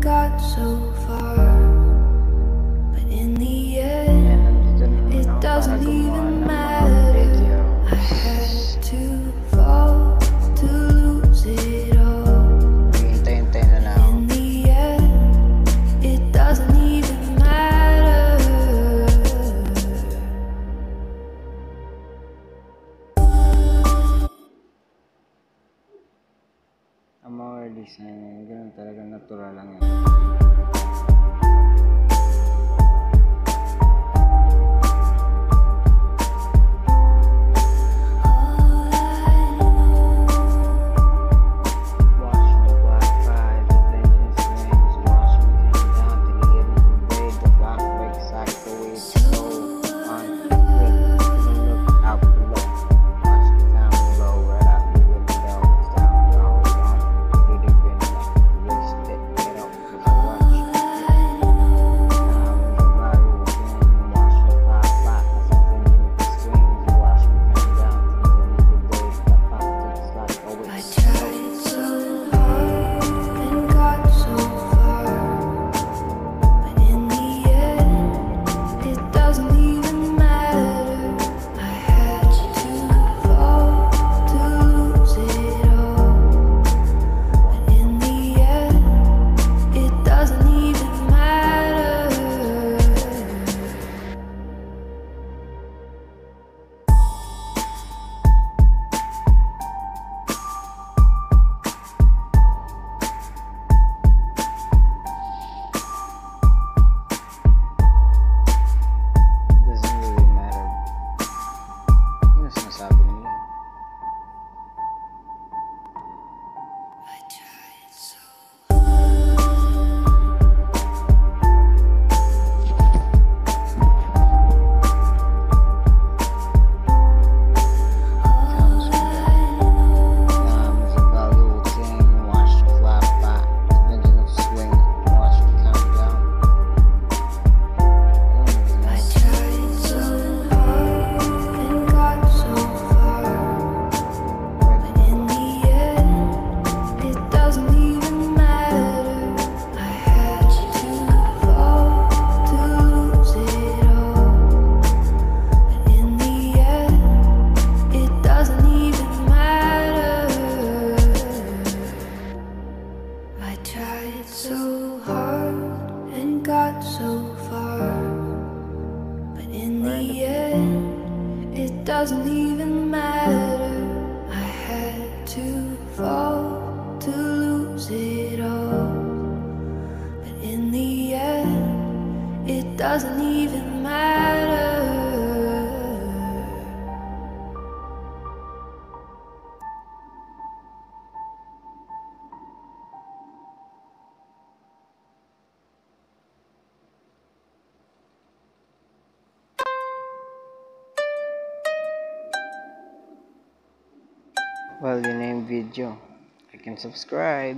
got so far, but in the end, it doesn't even matter. I had to fall to lose it all. In the end, it doesn't even matter. Ang mga release na yun, ganun talaga, natural lang yan. So hard and got so far, but in the end, it doesn't even matter. I had to fall to lose it all, but in the end, it doesn't even matter. Well, yun na yung video. I can subscribe.